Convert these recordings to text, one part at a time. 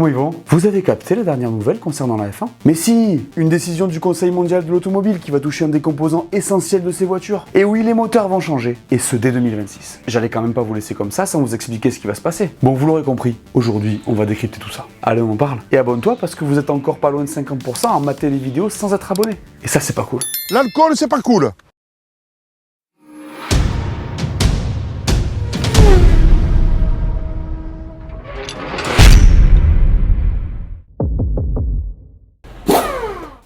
Comment ils vont? Vous avez capté la dernière nouvelle concernant la F1? Mais si, une décision du Conseil mondial de l'automobile qui va toucher un des composants essentiels de ces voitures. Et oui, les moteurs vont changer, et ce dès 2026. J'allais quand même pas vous laisser comme ça sans vous expliquer ce qui va se passer. Bon, vous l'aurez compris, aujourd'hui, on va décrypter tout ça. Allez, on en parle. Et abonne-toi parce que vous êtes encore pas loin de 50% à mater les vidéos sans être abonné. Et ça, c'est pas cool. L'alcool, c'est pas cool.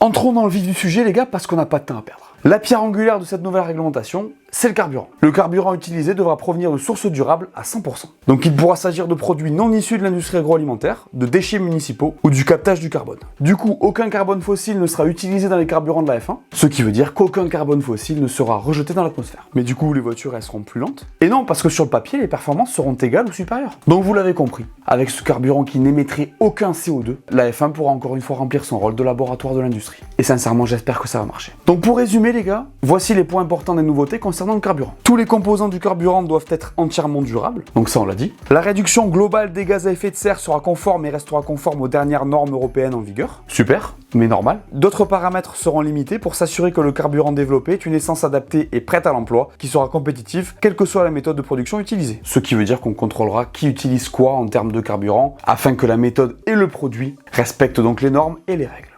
Entrons dans le vif du sujet, les gars, parce qu'on n'a pas de temps à perdre. La pierre angulaire de cette nouvelle réglementation, c'est le carburant. Le carburant utilisé devra provenir de sources durables à 100%. Donc il pourra s'agir de produits non issus de l'industrie agroalimentaire, de déchets municipaux ou du captage du carbone. Du coup, aucun carbone fossile ne sera utilisé dans les carburants de la F1, ce qui veut dire qu'aucun carbone fossile ne sera rejeté dans l'atmosphère. Mais du coup, les voitures, elles seront plus lentes. Et non, parce que sur le papier, les performances seront égales ou supérieures. Donc vous l'avez compris, avec ce carburant qui n'émettrait aucun CO2, la F1 pourra encore une fois remplir son rôle de laboratoire de l'industrie. Et sincèrement, j'espère que ça va marcher. Donc pour résumer, les gars, voici les points importants des nouveautés concernant le carburant. Tous les composants du carburant doivent être entièrement durables, donc ça on l'a dit. La réduction globale des gaz à effet de serre sera conforme et restera conforme aux dernières normes européennes en vigueur. Super, mais normal. D'autres paramètres seront limités pour s'assurer que le carburant développé est une essence adaptée et prête à l'emploi, qui sera compétitive, quelle que soit la méthode de production utilisée. Ce qui veut dire qu'on contrôlera qui utilise quoi en termes de carburant, afin que la méthode et le produit respectent donc les normes et les règles.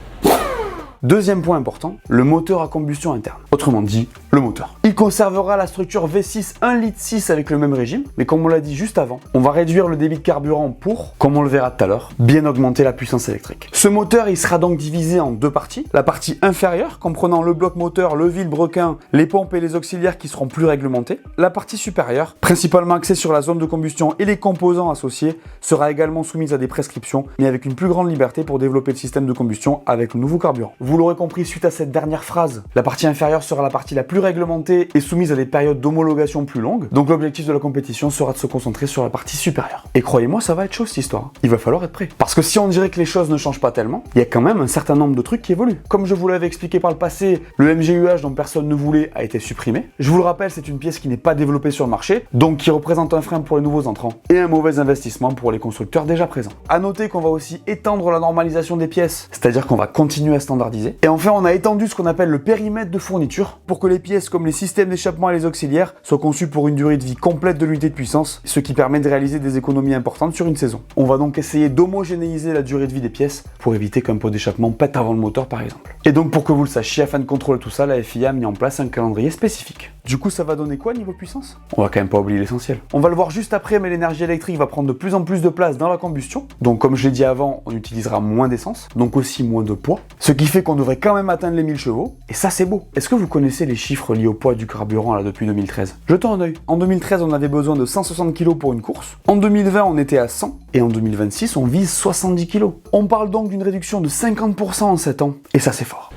Deuxième point important, le moteur à combustion interne. Autrement dit, le moteur. Il conservera la structure V6 1,6 litre avec le même régime, mais comme on l'a dit juste avant, on va réduire le débit de carburant pour, comme on le verra tout à l'heure, bien augmenter la puissance électrique. Ce moteur, il sera donc divisé en deux parties. La partie inférieure, comprenant le bloc moteur, le vilebrequin, les pompes et les auxiliaires qui seront plus réglementés. La partie supérieure, principalement axée sur la zone de combustion et les composants associés, sera également soumise à des prescriptions, mais avec une plus grande liberté pour développer le système de combustion avec le nouveau carburant. Vous l'aurez compris suite à cette dernière phrase, la partie inférieure sera la partie la plus réglementée et soumise à des périodes d'homologation plus longues, donc l'objectif de la compétition sera de se concentrer sur la partie supérieure. Et croyez-moi, ça va être chaud cette histoire, il va falloir être prêt. Parce que si on dirait que les choses ne changent pas tellement, il y a quand même un certain nombre de trucs qui évoluent. Comme je vous l'avais expliqué par le passé, le MGUH dont personne ne voulait a été supprimé. Je vous le rappelle, c'est une pièce qui n'est pas développée sur le marché, donc qui représente un frein pour les nouveaux entrants et un mauvais investissement pour les constructeurs déjà présents. A noter qu'on va aussi étendre la normalisation des pièces, c'est-à-dire qu'on va continuer à standardiser. Et enfin, on a étendu ce qu'on appelle le périmètre de fourniture pour que les pièces comme les systèmes d'échappement et les auxiliaires soient conçus pour une durée de vie complète de l'unité de puissance, ce qui permet de réaliser des économies importantes sur une saison. On va donc essayer d'homogénéiser la durée de vie des pièces pour éviter qu'un pot d'échappement pète avant le moteur par exemple. Et donc pour que vous le sachiez, afin de contrôler tout ça, la FIA a mis en place un calendrier spécifique. Du coup, ça va donner quoi niveau puissance? On va quand même pas oublier l'essentiel. On va le voir juste après, mais l'énergie électrique va prendre de plus en plus de place dans la combustion. Donc comme je l'ai dit avant, on utilisera moins d'essence, donc aussi moins de poids. Ce qui fait qu'on devrait quand même atteindre les 1000 chevaux. Et ça, c'est beau. Est-ce que vous connaissez les chiffres liés au poids du carburant là depuis 2013? Jetons un œil. En 2013, on avait besoin de 160 kg pour une course. En 2020, on était à 100. Et en 2026, on vise 70 kg. On parle donc d'une réduction de 50% en 7 ans. Et ça, c'est fort.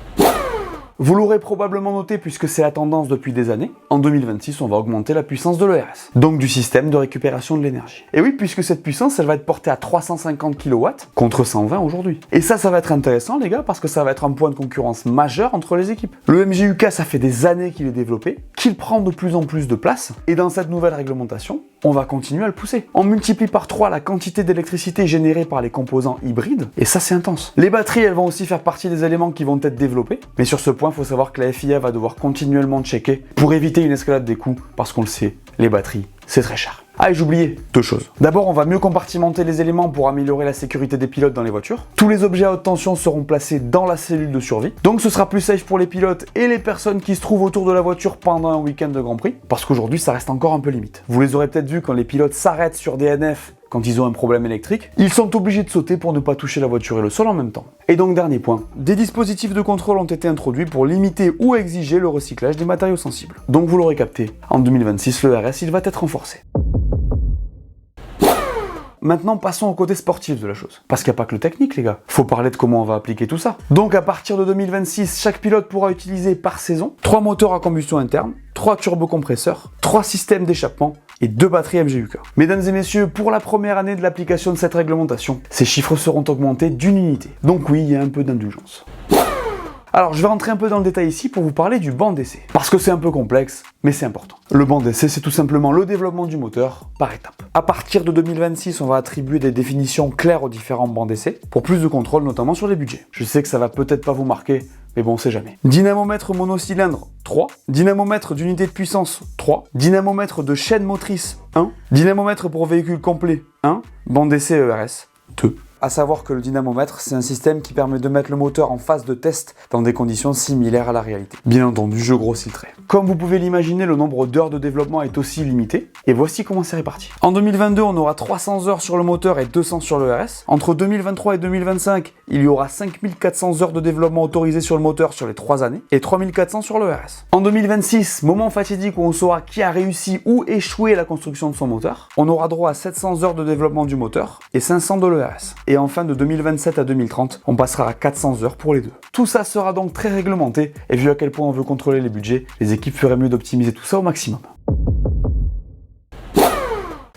Vous l'aurez probablement noté puisque c'est la tendance depuis des années. En 2026, on va augmenter la puissance de l'ERS, donc du système de récupération de l'énergie. Et oui, puisque cette puissance, elle va être portée à 350 kW contre 120 aujourd'hui. Et ça va être intéressant les gars parce que ça va être un point de concurrence majeur entre les équipes. Le MGUK, ça fait des années qu'il est développé, qu'il prend de plus en plus de place. Et dans cette nouvelle réglementation, on va continuer à le pousser. On multiplie par 3 la quantité d'électricité générée par les composants hybrides, et ça c'est intense. Les batteries, elles vont aussi faire partie des éléments qui vont être développés, mais sur ce point, il faut savoir que la FIA va devoir continuellement checker pour éviter une escalade des coûts, parce qu'on le sait, les batteries, c'est très cher. Ah, et j'oubliais 2 choses. D'abord, on va mieux compartimenter les éléments pour améliorer la sécurité des pilotes dans les voitures. Tous les objets à haute tension seront placés dans la cellule de survie. Donc ce sera plus safe pour les pilotes et les personnes qui se trouvent autour de la voiture pendant un week-end de Grand Prix. Parce qu'aujourd'hui, ça reste encore un peu limite. Vous les aurez peut-être vu quand les pilotes s'arrêtent sur DNF quand ils ont un problème électrique, ils sont obligés de sauter pour ne pas toucher la voiture et le sol en même temps. Et donc dernier point, des dispositifs de contrôle ont été introduits pour limiter ou exiger le recyclage des matériaux sensibles. Donc vous l'aurez capté, en 2026, le RS il va être renforcé. Maintenant, passons au côté sportif de la chose. Parce qu'il n'y a pas que le technique, les gars. Faut parler de comment on va appliquer tout ça. Donc, à partir de 2026, chaque pilote pourra utiliser par saison 3 moteurs à combustion interne, 3 turbocompresseurs, 3 systèmes d'échappement et 2 batteries MGUK. Mesdames et messieurs, pour la première année de l'application de cette réglementation, ces chiffres seront augmentés d'une unité. Donc oui, il y a un peu d'indulgence. Alors je vais rentrer un peu dans le détail ici pour vous parler du banc d'essai. Parce que c'est un peu complexe, mais c'est important. Le banc d'essai, c'est tout simplement le développement du moteur par étapes. À partir de 2026, on va attribuer des définitions claires aux différents bancs d'essai pour plus de contrôle, notamment sur les budgets. Je sais que ça va peut-être pas vous marquer, mais bon, on sait jamais. Dynamomètre monocylindre 3, dynamomètre d'unité de puissance 3, dynamomètre de chaîne motrice 1, dynamomètre pour véhicule complet 1, banc d'essai ERS 2. À savoir que le dynamomètre, c'est un système qui permet de mettre le moteur en phase de test dans des conditions similaires à la réalité. Bien entendu, je grossis le trait. Comme vous pouvez l'imaginer, le nombre d'heures de développement est aussi limité, et voici comment c'est réparti. En 2022, on aura 300 heures sur le moteur et 200 sur le RS. Entre 2023 et 2025, il y aura 5400 heures de développement autorisées sur le moteur sur les 3 années, et 3400 sur le RS. En 2026, moment fatidique où on saura qui a réussi ou échoué la construction de son moteur, on aura droit à 700 heures de développement du moteur et 500 de l'ERS. Et enfin, de 2027 à 2030, on passera à 400 heures pour les deux. Tout ça sera donc très réglementé, et vu à quel point on veut contrôler les budgets, les équipes feraient mieux d'optimiser tout ça au maximum.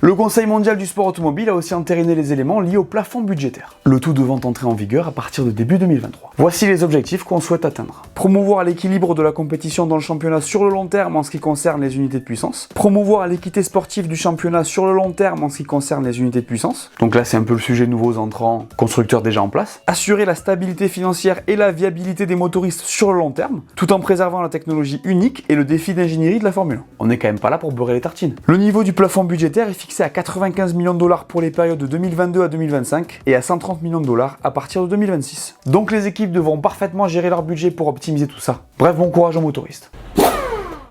Le Conseil mondial du sport automobile a aussi entériné les éléments liés au plafond budgétaire, le tout devant entrer en vigueur à partir de début 2023. Voici les objectifs qu'on souhaite atteindre. Promouvoir l'équilibre de la compétition dans le championnat sur le long terme en ce qui concerne les unités de puissance. Promouvoir l'équité sportive du championnat sur le long terme en ce qui concerne les unités de puissance. Donc là, c'est un peu le sujet de nouveaux entrants, constructeurs déjà en place. Assurer la stabilité financière et la viabilité des motoristes sur le long terme, tout en préservant la technologie unique et le défi d'ingénierie de la Formule 1. On n'est quand même pas là pour beurrer les tartines. Le niveau du plafond budgétaire est fixé à 95 millions de dollars pour les périodes de 2022 à 2025 et à 130 millions de dollars à partir de 2026. Donc les équipes devront parfaitement gérer leur budget pour optimiser tout ça. Bref, bon courage aux motoristes.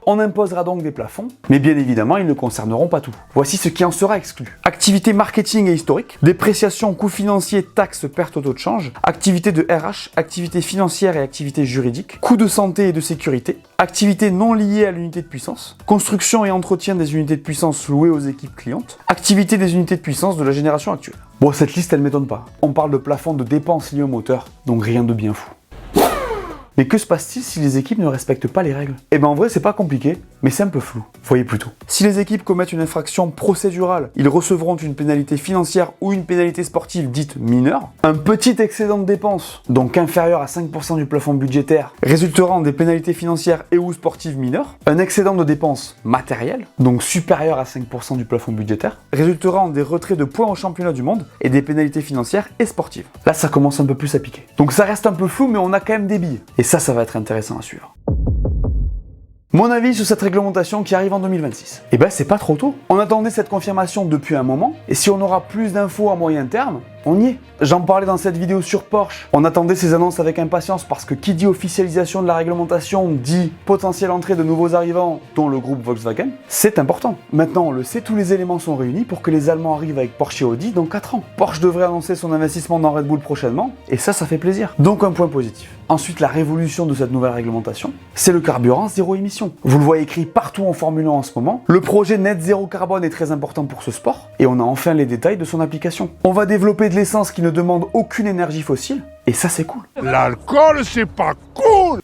On imposera donc des plafonds, mais bien évidemment, ils ne concerneront pas tout. Voici ce qui en sera exclu. Activité marketing et historique, dépréciation, coûts financiers, taxes, pertes au taux de change, activité de RH, activité financière et activité juridique, coûts de santé et de sécurité, activité non liée à l'unité de puissance, construction et entretien des unités de puissance louées aux équipes clientes, activité des unités de puissance de la génération actuelle. Bon, cette liste, elle m'étonne pas. On parle de plafond de dépenses liées au moteur, donc rien de bien fou. Mais que se passe-t-il si les équipes ne respectent pas les règles? Eh ben en vrai c'est pas compliqué, mais c'est un peu flou. Voyez plutôt. Si les équipes commettent une infraction procédurale, ils recevront une pénalité financière ou une pénalité sportive dite mineure. Un petit excédent de dépenses, donc inférieur à 5% du plafond budgétaire, résultera en des pénalités financières et ou sportives mineures. Un excédent de dépenses matérielles, donc supérieur à 5% du plafond budgétaire, résultera en des retraits de points au championnat du monde et des pénalités financières et sportives. Là ça commence un peu plus à piquer. Donc ça reste un peu flou, mais on a quand même des billes. Et ça va être intéressant à suivre. Mon avis sur cette réglementation qui arrive en 2026. Eh ben c'est pas trop tôt. On attendait cette confirmation depuis un moment, et si on aura plus d'infos à moyen terme, on y est. J'en parlais dans cette vidéo sur Porsche. On attendait ces annonces avec impatience parce que qui dit officialisation de la réglementation dit potentielle entrée de nouveaux arrivants, dont le groupe Volkswagen. C'est important. Maintenant, on le sait, tous les éléments sont réunis pour que les Allemands arrivent avec Porsche et Audi dans 4 ans. Porsche devrait annoncer son investissement dans Red Bull prochainement, et ça fait plaisir. Donc un point positif. Ensuite, la révolution de cette nouvelle réglementation, c'est le carburant zéro émission. Vous le voyez écrit partout en Formule 1 en ce moment. Le projet net zéro carbone est très important pour ce sport, et on a enfin les détails de son application. On va développer de l'essence qui ne demande aucune énergie fossile, et ça c'est cool. L'alcool, c'est pas cool!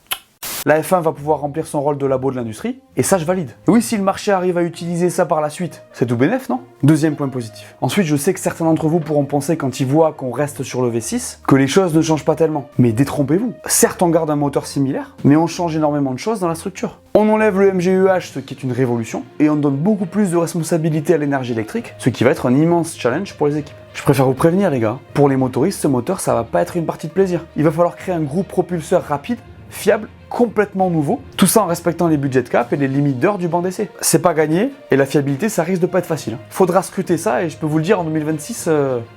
La F1 va pouvoir remplir son rôle de labo de l'industrie, et ça je valide. Et oui, si le marché arrive à utiliser ça par la suite, c'est tout bénef, non? Deuxième point positif. Ensuite, je sais que certains d'entre vous pourront penser quand ils voient qu'on reste sur le V6, que les choses ne changent pas tellement. Mais détrompez-vous. Certes, on garde un moteur similaire, mais on change énormément de choses dans la structure. On enlève le MGUH, ce qui est une révolution, et on donne beaucoup plus de responsabilité à l'énergie électrique, ce qui va être un immense challenge pour les équipes. Je préfère vous prévenir les gars, pour les motoristes, ce moteur, ça va pas être une partie de plaisir. Il va falloir créer un groupe propulseur rapide, fiable, complètement nouveau, tout ça en respectant les budgets de cap et les limites d'heures du banc d'essai. C'est pas gagné, et la fiabilité ça risque de pas être facile. Faudra scruter ça, et je peux vous le dire, en 2026,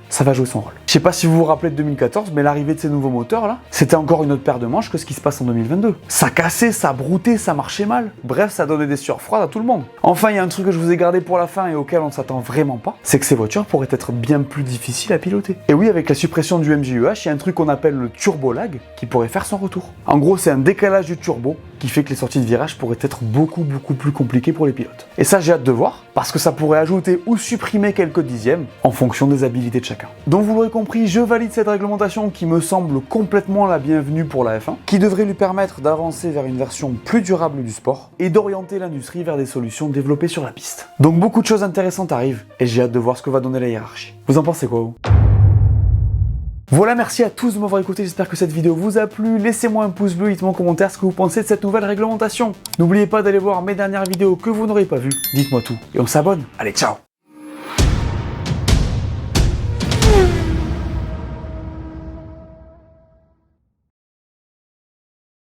ça va jouer son rôle. Je sais pas si vous vous rappelez de 2014, mais l'arrivée de ces nouveaux moteurs là, c'était encore une autre paire de manches que ce qui se passe en 2022. Ça cassait, ça broutait, ça marchait mal. Bref, ça donnait des sueurs froides à tout le monde. Enfin, il y a un truc que je vous ai gardé pour la fin et auquel on s'attend vraiment pas, c'est que ces voitures pourraient être bien plus difficiles à piloter. Et oui, avec la suppression du MGUH, il y a un truc qu'on appelle le turbo lag qui pourrait faire son retour. En gros, c'est un décalage du turbo qui fait que les sorties de virage pourraient être beaucoup plus compliquées pour les pilotes. Et ça, j'ai hâte de voir, parce que ça pourrait ajouter ou supprimer quelques dixièmes en fonction des habilités de chacun. Donc vous l'aurez compris, je valide cette réglementation qui me semble complètement la bienvenue pour la F1, qui devrait lui permettre d'avancer vers une version plus durable du sport et d'orienter l'industrie vers des solutions développées sur la piste. Donc beaucoup de choses intéressantes arrivent, et j'ai hâte de voir ce que va donner la hiérarchie. Vous en pensez quoi vous ? Voilà, merci à tous de m'avoir écouté, j'espère que cette vidéo vous a plu. Laissez-moi un pouce bleu, dites-moi en commentaire ce que vous pensez de cette nouvelle réglementation. N'oubliez pas d'aller voir mes dernières vidéos que vous n'aurez pas vues, dites-moi tout. Et on s'abonne. Allez, ciao!